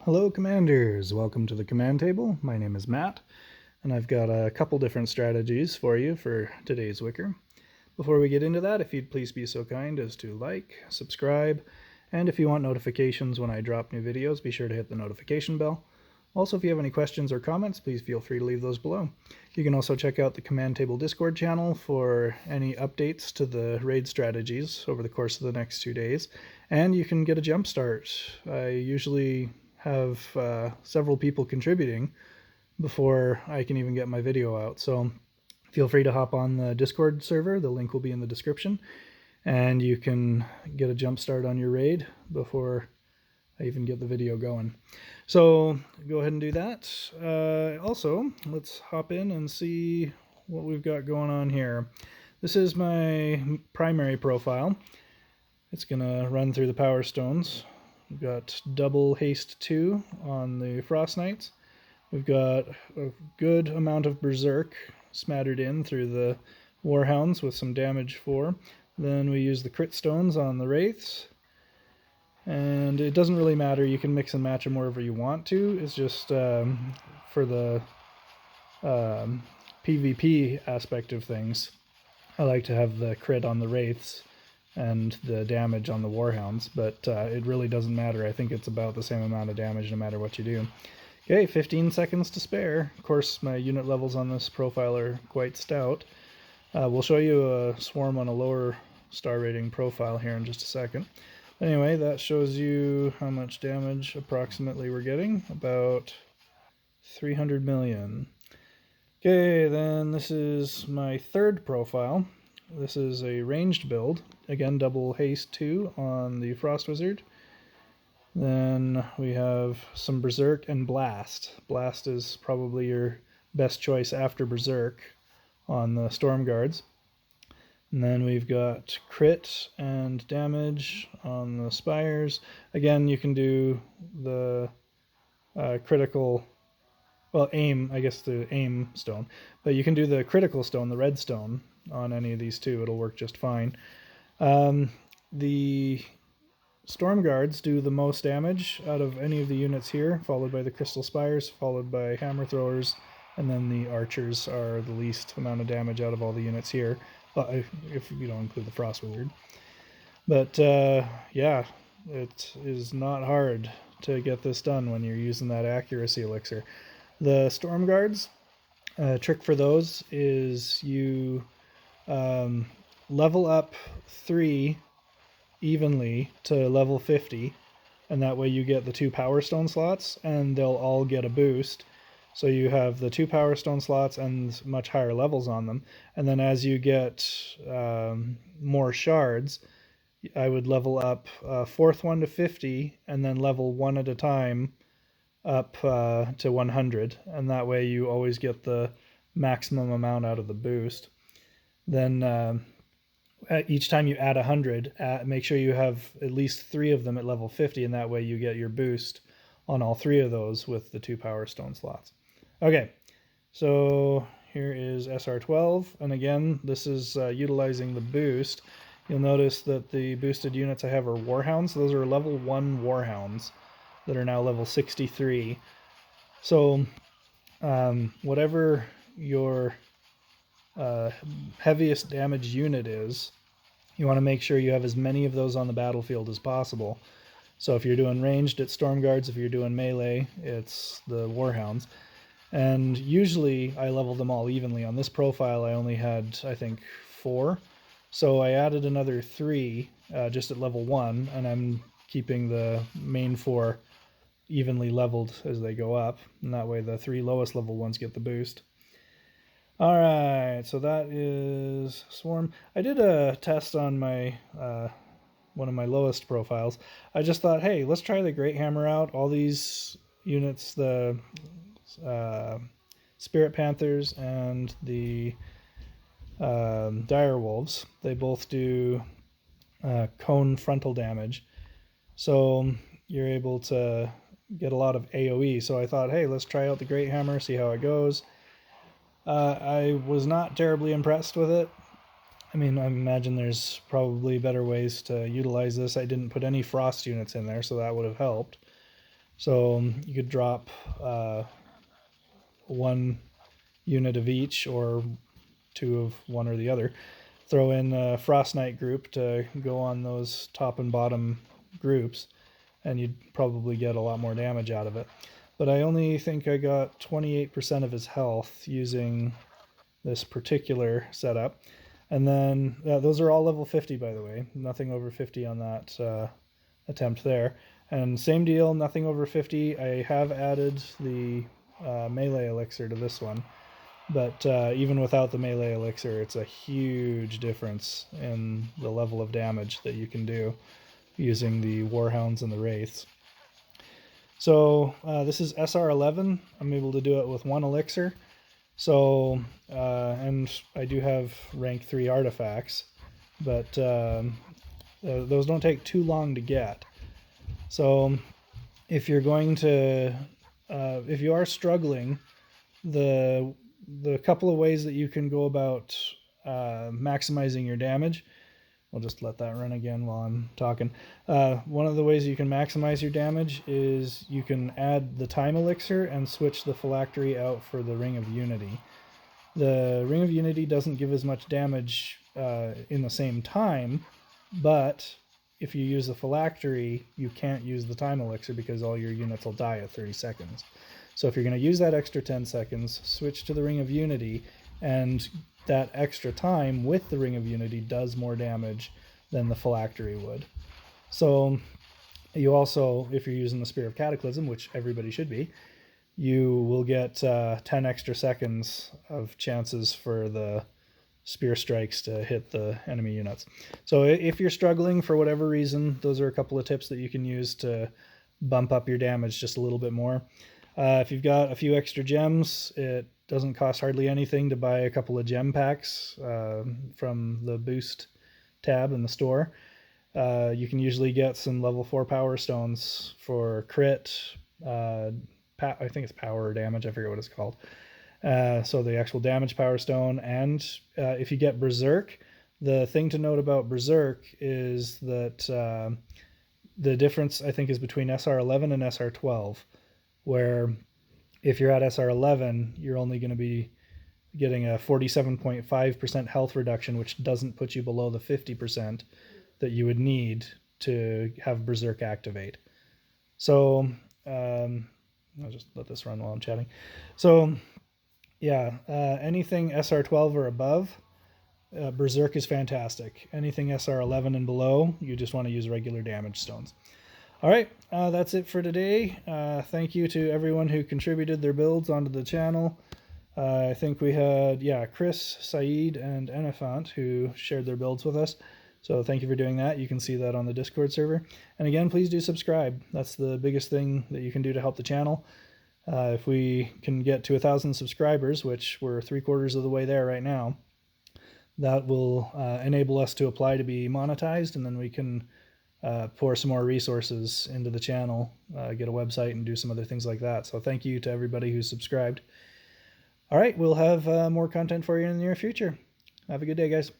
Hello Commanders, welcome to the command table. My name is Matt, and I've got a couple different strategies for you for today's Wicker. Before we get into that, if you'd please be so kind as to like, subscribe, and if you want notifications when I drop new videos, be sure to hit the notification bell. Also, if you have any questions or comments, please feel free to leave those below. You can also check out the command table Discord channel for any updates to the raid strategies over the course of the next 2 days, and you can get a jump start. I usually have several people contributing before I can even get my video out. So feel free to hop on the Discord server. The link will be in the description, and you can get a jump start on your raid before I even get the video going. So go ahead and do that. Also, let's hop in and see what we've got going on here. This is my primary profile. It's gonna run through the Power Stones. We've got double haste 2 on the Frost Knights. We've got a good amount of berserk smattered in through the Warhounds with some damage 4. Then we use the crit stones on the Wraiths. And it doesn't really matter, you can mix and match them wherever you want to. It's just for the PvP aspect of things, I like to have the crit on the Wraiths and the damage on the Warhounds, but it really doesn't matter. I think it's about the same amount of damage no matter what you do. Okay, 15 seconds to spare. Of course, my unit levels on this profile are quite stout. We'll show you a swarm on a lower star rating profile here in just a second. Anyway, that shows you how much damage approximately we're getting, about 300 million. Okay, then this is my third profile. This is a ranged build. Again, double haste 2 on the Frost Wizard. Then we have some Berserk and Blast. Blast is probably your best choice after Berserk on the Storm Guards. And then we've got crit and damage on the Spires. Again, you can do the critical, well, aim, I guess the aim stone. But you can do the critical stone, the red stone, on any of these two. It'll work just fine. The Storm Guards do the most damage out of any of the units here, followed by the Crystal Spires, followed by Hammer Throwers, and then the Archers are the least amount of damage out of all the units here, if you don't include the Frost Wizard. But yeah, it is not hard to get this done when you're using that accuracy elixir. The Storm Guards, trick for those is you level up 3 evenly to level 50, and that way you get the 2 Power Stone slots, and they'll all get a boost. So you have the 2 Power Stone slots and much higher levels on them. And then as you get more shards, I would level up a 4th one to 50, and then level 1 at a time up to 100. And that way you always get the maximum amount out of the boost. Then each time you add 100, make sure you have at least 3 of them at level 50, and that way you get your boost on all 3 of those with the 2 Power Stone slots. Okay, so here is SR12, and again, this is utilizing the boost. You'll notice that the boosted units I have are Warhounds. Those are level 1 Warhounds that are now level 63. So whatever your heaviest damage unit is, you want to make sure you have as many of those on the battlefield as possible. So if you're doing ranged, it's Storm Guards. If you're doing melee, it's the Warhounds. And usually I level them all evenly. On this profile, I only had, I think, 4. So I added another 3 just at level 1, and I'm keeping the main 4 evenly leveled as they go up. And that way the 3 lowest level ones get the boost. Alright, so that is Swarm. I did a test on my one of my lowest profiles. I just thought, hey, let's try the Great Hammer out. All these units, the Spirit Panthers and the Dire Wolves, they both do cone frontal damage. So you're able to get a lot of AoE. So I thought, hey, let's try out the Great Hammer, see how it goes. I was not terribly impressed with it. I mean, I imagine there's probably better ways to utilize this. I didn't put any frost units in there, so that would have helped. So you could drop 1 unit of each, or 2 of one or the other. Throw in a Frost Knight group to go on those top and bottom groups, and you'd probably get a lot more damage out of it. But I only think I got 28% of his health using this particular setup. And then those are all level 50, by the way. Nothing over 50 on that attempt there. And same deal, nothing over 50. I have added the melee elixir to this one. But even without the melee elixir, it's a huge difference in the level of damage that you can do using the Warhounds and the Wraiths. So this is SR11. I'm able to do it with 1 elixir. So, and I do have rank 3 artifacts, but those don't take too long to get. So if you're going to, if you are struggling, the couple of ways that you can go about maximizing your damage, we'll just let that run again while I'm talking. One of the ways you can maximize your damage is you can add the time elixir and switch the phylactery out for the Ring of Unity. The Ring of Unity doesn't give as much damage in the same time, but if you use the phylactery, you can't use the time elixir because all your units will die at 30 seconds. So if you're going to use that extra 10 seconds, switch to the Ring of Unity, and that extra time with the Ring of Unity does more damage than the phylactery would. So you also, if you're using the Spear of Cataclysm, which everybody should be, you will get 10 extra seconds of chances for the spear strikes to hit the enemy units. So if you're struggling for whatever reason, those are a couple of tips that you can use to bump up your damage just a little bit more. If you've got a few extra gems, it doesn't cost hardly anything to buy a couple of gem packs from the boost tab in the store. You can usually get some level 4 power stones for crit, I think it's power or damage, I forget what it's called. So the actual damage power stone, and if you get berserk, the thing to note about berserk is that the difference I think is between SR11 and SR12, where if you're at SR11, you're only going to be getting a 47.5% health reduction, which doesn't put you below the 50% that you would need to have berserk activate. So I'll just let this run while I'm chatting. So yeah, anything SR12 or above, berserk is fantastic. Anything SR11 and below, you just want to use regular damage stones. All right, that's it for today. Thank you to everyone who contributed their builds onto the channel. I think we had, Chris, Saeed, and Enifant who shared their builds with us. So thank you for doing that. You can see that on the Discord server. And again, please do subscribe. That's the biggest thing that you can do to help the channel. If we can get to 1,000 subscribers, which we're 3/4 of the way there right now, that will enable us to apply to be monetized, and then we can pour some more resources into the channel, get a website, and do some other things like that. So thank you to everybody who's subscribed. All right, we'll have more content for you in the near future. Have a good day, guys.